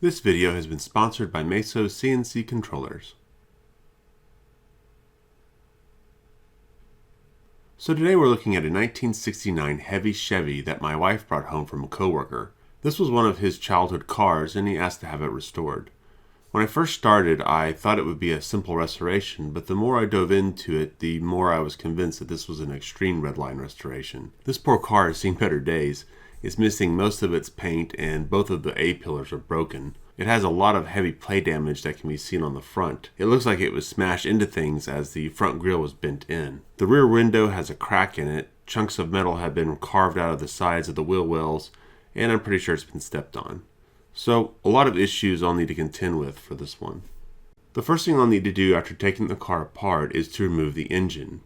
This video has been sponsored by Meso CNC Controllers. So today we're looking at a 1969 Heavy Chevy that my wife brought home from a coworker. This was one of his childhood cars and he asked to have it restored. When I first started, I thought it would be a simple restoration, but the more I dove into it, the more I was convinced that this was an extreme Redline restoration. This poor car has seen better days. It's missing most of its paint and both of the A-pillars are broken. It has a lot of heavy play damage that can be seen on the front. It looks like it was smashed into things as the front grille was bent in. The rear window has a crack in it. Chunks of metal have been carved out of the sides of the wheel wells, and I'm pretty sure it's been stepped on. So, a lot of issues I'll need to contend with for this one. The first thing I'll need to do after taking the car apart is to remove the engine.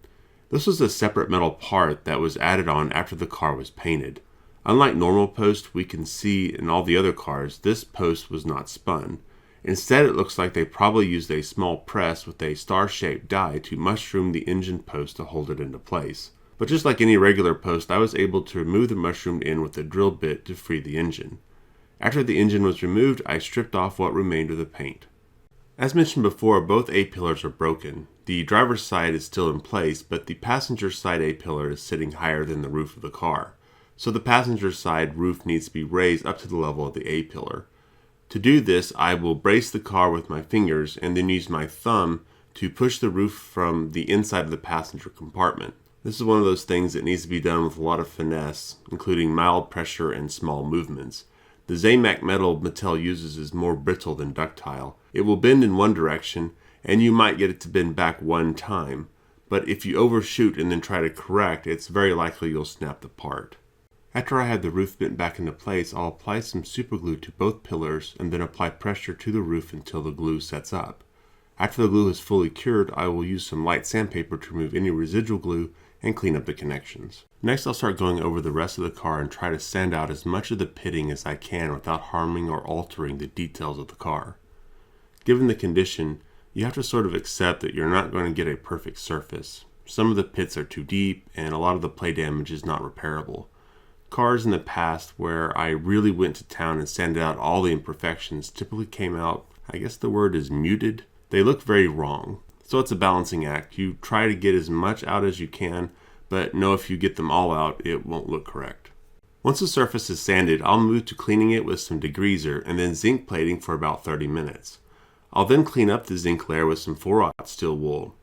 This was a separate metal part that was added on after the car was painted. Unlike normal posts we can see in all the other cars, this post was not spun. Instead, it looks like they probably used a small press with a star-shaped die to mushroom the engine post to hold it into place. But just like any regular post, I was able to remove the mushroomed end with a drill bit to free the engine. After the engine was removed, I stripped off what remained of the paint. As mentioned before, both A-pillars are broken. The driver's side is still in place, but the passenger side A-pillar is sitting higher than the roof of the car. So the passenger side roof needs to be raised up to the level of the A-pillar. To do this, I will brace the car with my fingers and then use my thumb to push the roof from the inside of the passenger compartment. This is one of those things that needs to be done with a lot of finesse, including mild pressure and small movements. The Zamac metal Mattel uses is more brittle than ductile. It will bend in one direction, and you might get it to bend back one time. But if you overshoot and then try to correct, it's very likely you'll snap the part. After I have the roof bent back into place, I'll apply some superglue to both pillars and then apply pressure to the roof until the glue sets up. After the glue is fully cured, I will use some light sandpaper to remove any residual glue and clean up the connections. Next, I'll start going over the rest of the car and try to sand out as much of the pitting as I can without harming or altering the details of the car. Given the condition, you have to sort of accept that you're not going to get a perfect surface. Some of the pits are too deep and a lot of the play damage is not repairable. Cars in the past where I really went to town and sanded out all the imperfections typically came out, I guess the word is muted. They look very wrong. So it's a balancing act. You try to get as much out as you can, but know if you get them all out, it won't look correct. Once the surface is sanded, I'll move to cleaning it with some degreaser and then zinc plating for about 30 minutes. I'll then clean up the zinc layer with some 4/0 steel wool.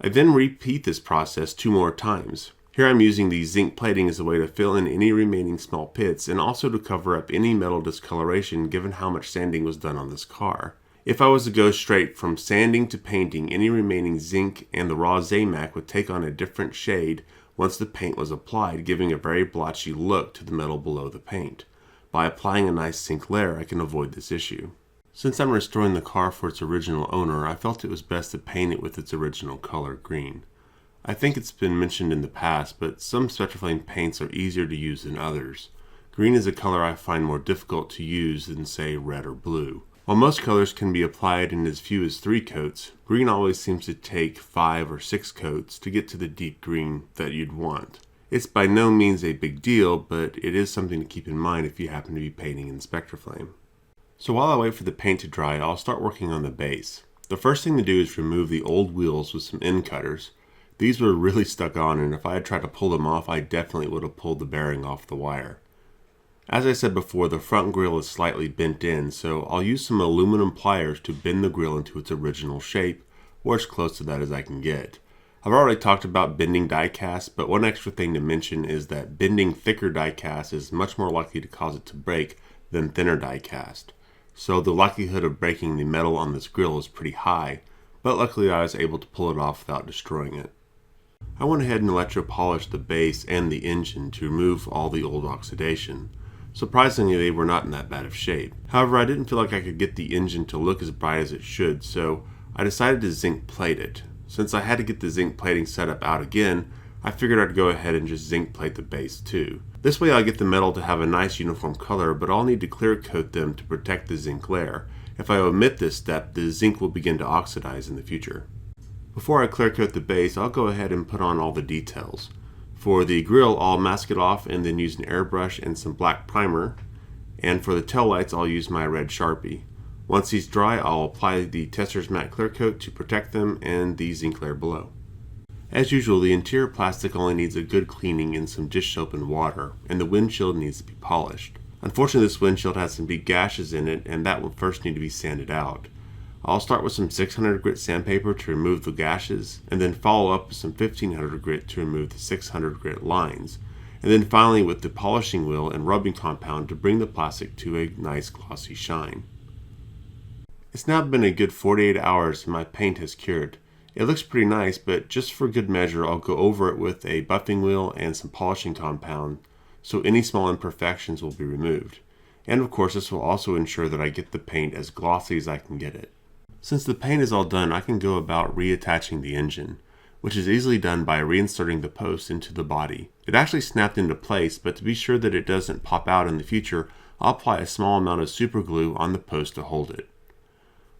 I then repeat this process 2 more times. Here I'm using the zinc plating as a way to fill in any remaining small pits and also to cover up any metal discoloration given how much sanding was done on this car. If I was to go straight from sanding to painting, any remaining zinc and the raw Zamac would take on a different shade once the paint was applied, giving a very blotchy look to the metal below the paint. By applying a nice zinc layer, I can avoid this issue. Since I'm restoring the car for its original owner, I felt it was best to paint it with its original color, green. I think it's been mentioned in the past, but some Spectraflame paints are easier to use than others. Green is a color I find more difficult to use than, say, red or blue. While most colors can be applied in as few as 3 coats, green always seems to take 5 or 6 coats to get to the deep green that you'd want. It's by no means a big deal, but it is something to keep in mind if you happen to be painting in Spectraflame. So while I wait for the paint to dry, I'll start working on the base. The first thing to do is remove the old wheels with some end cutters. These were really stuck on, and if I had tried to pull them off, I definitely would have pulled the bearing off the wire. As I said before, the front grille is slightly bent in, so I'll use some aluminum pliers to bend the grille into its original shape, or as close to that as I can get. I've already talked about bending die cast, but one extra thing to mention is that bending thicker die cast is much more likely to cause it to break than thinner die cast. So the likelihood of breaking the metal on this grille is pretty high, but luckily I was able to pull it off without destroying it. I went ahead and electro-polished the base and the engine to remove all the old oxidation. Surprisingly, they were not in that bad of shape. However, I didn't feel like I could get the engine to look as bright as it should, so I decided to zinc plate it. Since I had to get the zinc plating setup out again, I figured I'd go ahead and just zinc plate the base too. This way I'll get the metal to have a nice uniform color, but I'll need to clear coat them to protect the zinc layer. If I omit this step, the zinc will begin to oxidize in the future. Before I clear coat the base, I'll go ahead and put on all the details. For the grille, I'll mask it off and then use an airbrush and some black primer. And for the taillights, I'll use my red Sharpie. Once these dry, I'll apply the Testors Matte Clear Coat to protect them and the zinc layer below. As usual, the interior plastic only needs a good cleaning in some dish soap and water, and the windshield needs to be polished. Unfortunately, this windshield has some big gashes in it, and that will first need to be sanded out. I'll start with some 600 grit sandpaper to remove the gashes, and then follow up with some 1500 grit to remove the 600 grit lines, and then finally with the polishing wheel and rubbing compound to bring the plastic to a nice glossy shine. It's now been a good 48 hours and my paint has cured. It looks pretty nice, but just for good measure I'll go over it with a buffing wheel and some polishing compound so any small imperfections will be removed. And of course this will also ensure that I get the paint as glossy as I can get it. Since the paint is all done, I can go about reattaching the engine, which is easily done by reinserting the post into the body. It actually snapped into place, but to be sure that it doesn't pop out in the future, I'll apply a small amount of super glue on the post to hold it.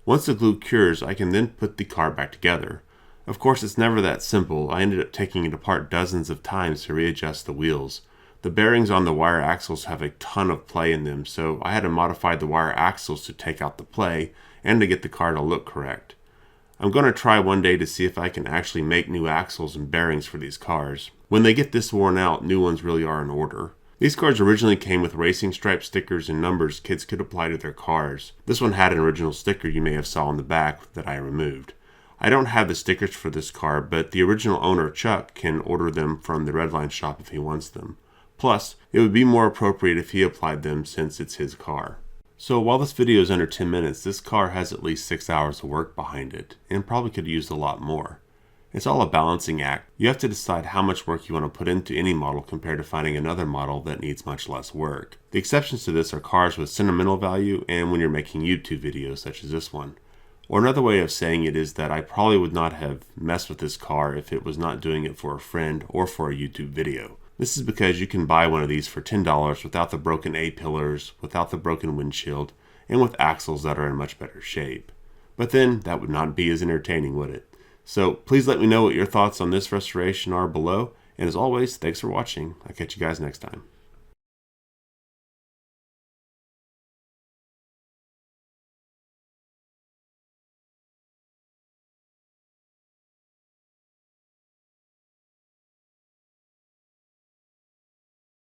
Once the glue cures, I can then put the car back together. Of course, it's never that simple. I ended up taking it apart dozens of times to readjust the wheels. The bearings on the wire axles have a ton of play in them, so I had to modify the wire axles to take out the play and to get the car to look correct. I'm going to try one day to see if I can actually make new axles and bearings for these cars. When they get this worn out, new ones really are in order. These cars originally came with racing stripe stickers and numbers kids could apply to their cars. This one had an original sticker you may have saw on the back that I removed. I don't have the stickers for this car, but the original owner, Chuck, can order them from the Redline shop if he wants them. Plus, it would be more appropriate if he applied them since it's his car. So while this video is under 10 minutes, this car has at least 6 hours of work behind it, and probably could have used a lot more. It's all a balancing act. You have to decide how much work you want to put into any model compared to finding another model that needs much less work. The exceptions to this are cars with sentimental value and when you're making YouTube videos such as this one. Or another way of saying it is that I probably would not have messed with this car if it was not doing it for a friend or for a YouTube video. This is because you can buy one of these for $10 without the broken A-pillars, without the broken windshield, and with axles that are in much better shape. But then, that would not be as entertaining, would it? So please let me know what your thoughts on this restoration are below, and as always, thanks for watching. I'll catch you guys next time.